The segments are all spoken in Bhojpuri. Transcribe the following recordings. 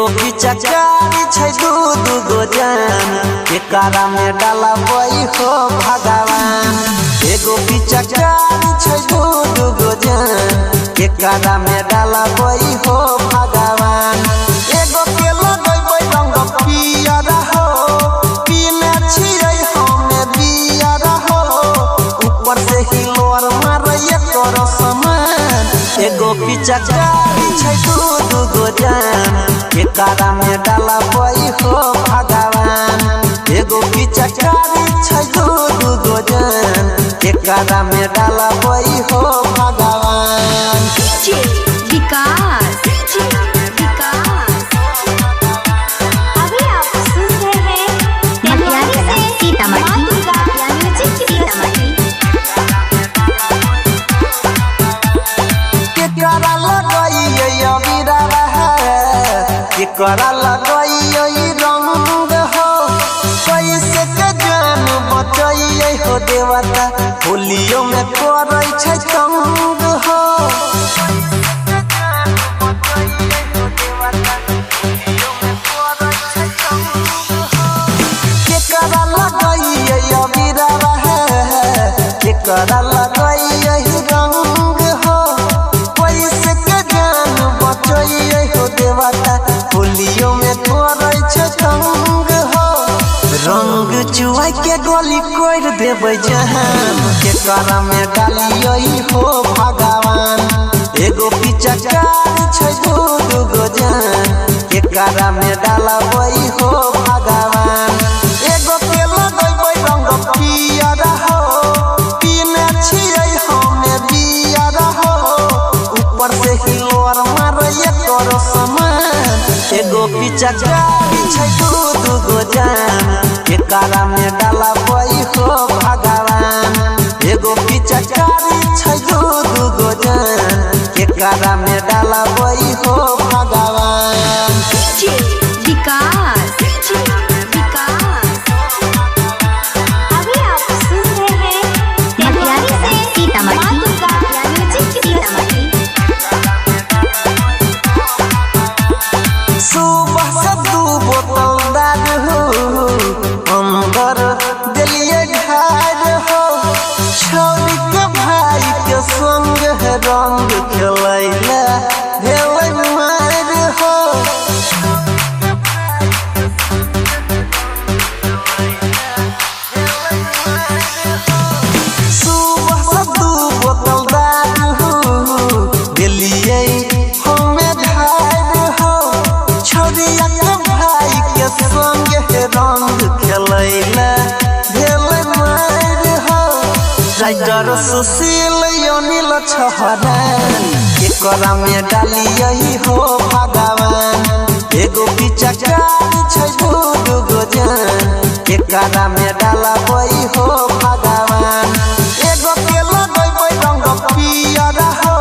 एगो पिचकारी छै दू गो जान एकरा में डालबै हो भगवान। एगो पिचकारी छै दू गो जान एकरा में डालबै हो भगवान। एगो के लगबै रंग पियर हो पीने छियै हमे बियर हो ऊपर से हिलोर मारै एकर समान। एगो पिचकारी छै दू गो जान एकरा में डालबै हो भगवान। एगो पिचकारी छै दू गो जान एकरा में डालबै हो भगवान। विकास अभी आप सुन रहे हैं सीतामढ़ी। केकरा लगैयै अबीरा केकरा लगैयै रंग हो कैसे के जान बचैयै हो देवता होलियो में करै छै तंग हो। केकरा लगैयै अबीरा केकरा लगैयै रंग हो कैसे के जान बचैयै हो देवता होलियो में करै छै तंग हो। रंग चुआई के गोली कोड़ देबै जहान केकरा में डालियै हो भगवान। एगो पिचकारी छै दू गो जान एकरा में डालबै हो भगवान। एगो के लगबै रंग पियर हो पीने छियै हमे बियर हो ऊपर से हिलोर मारै एकर समान। एगो पिचकारी छै दू गो जान एकरा में डालबै हो भगवान। एगो पिचकारी छै दू गो जान एकरा में डालबै हो भगवान। विकास अभी आप सुन रहे हैं सीतामढ़ी। सुबह से दू बोतल दारू अंदर देलिए ढार हो छौरी के भाई के संग रंग खेलैला भेलै मार हो। सुबह से दू बोतल दारू देलिए हमे ढार हो छौरिया के भाई के संग रंग खेलैला भेलै मार हो। राइटर सुशील अनिल छहरान एकरा में डालियै हो भगवान। एगो पिचकारी छै दू गो जान एकरा में डालबै हो भगवान। एगो के लगबै रंग पियर हो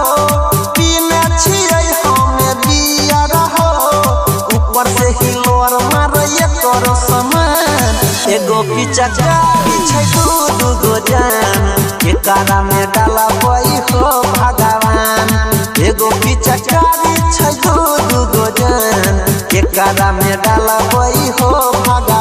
पीने छियै हमे बियर हो ऊपर से हिलोर मारै एकर समान। एगो पिचकारी छै दू गो जान एकरा में डालबै हो भगवान। एगो पिचकारी छै दू गो जान एकरा में डालबै हो भगवान।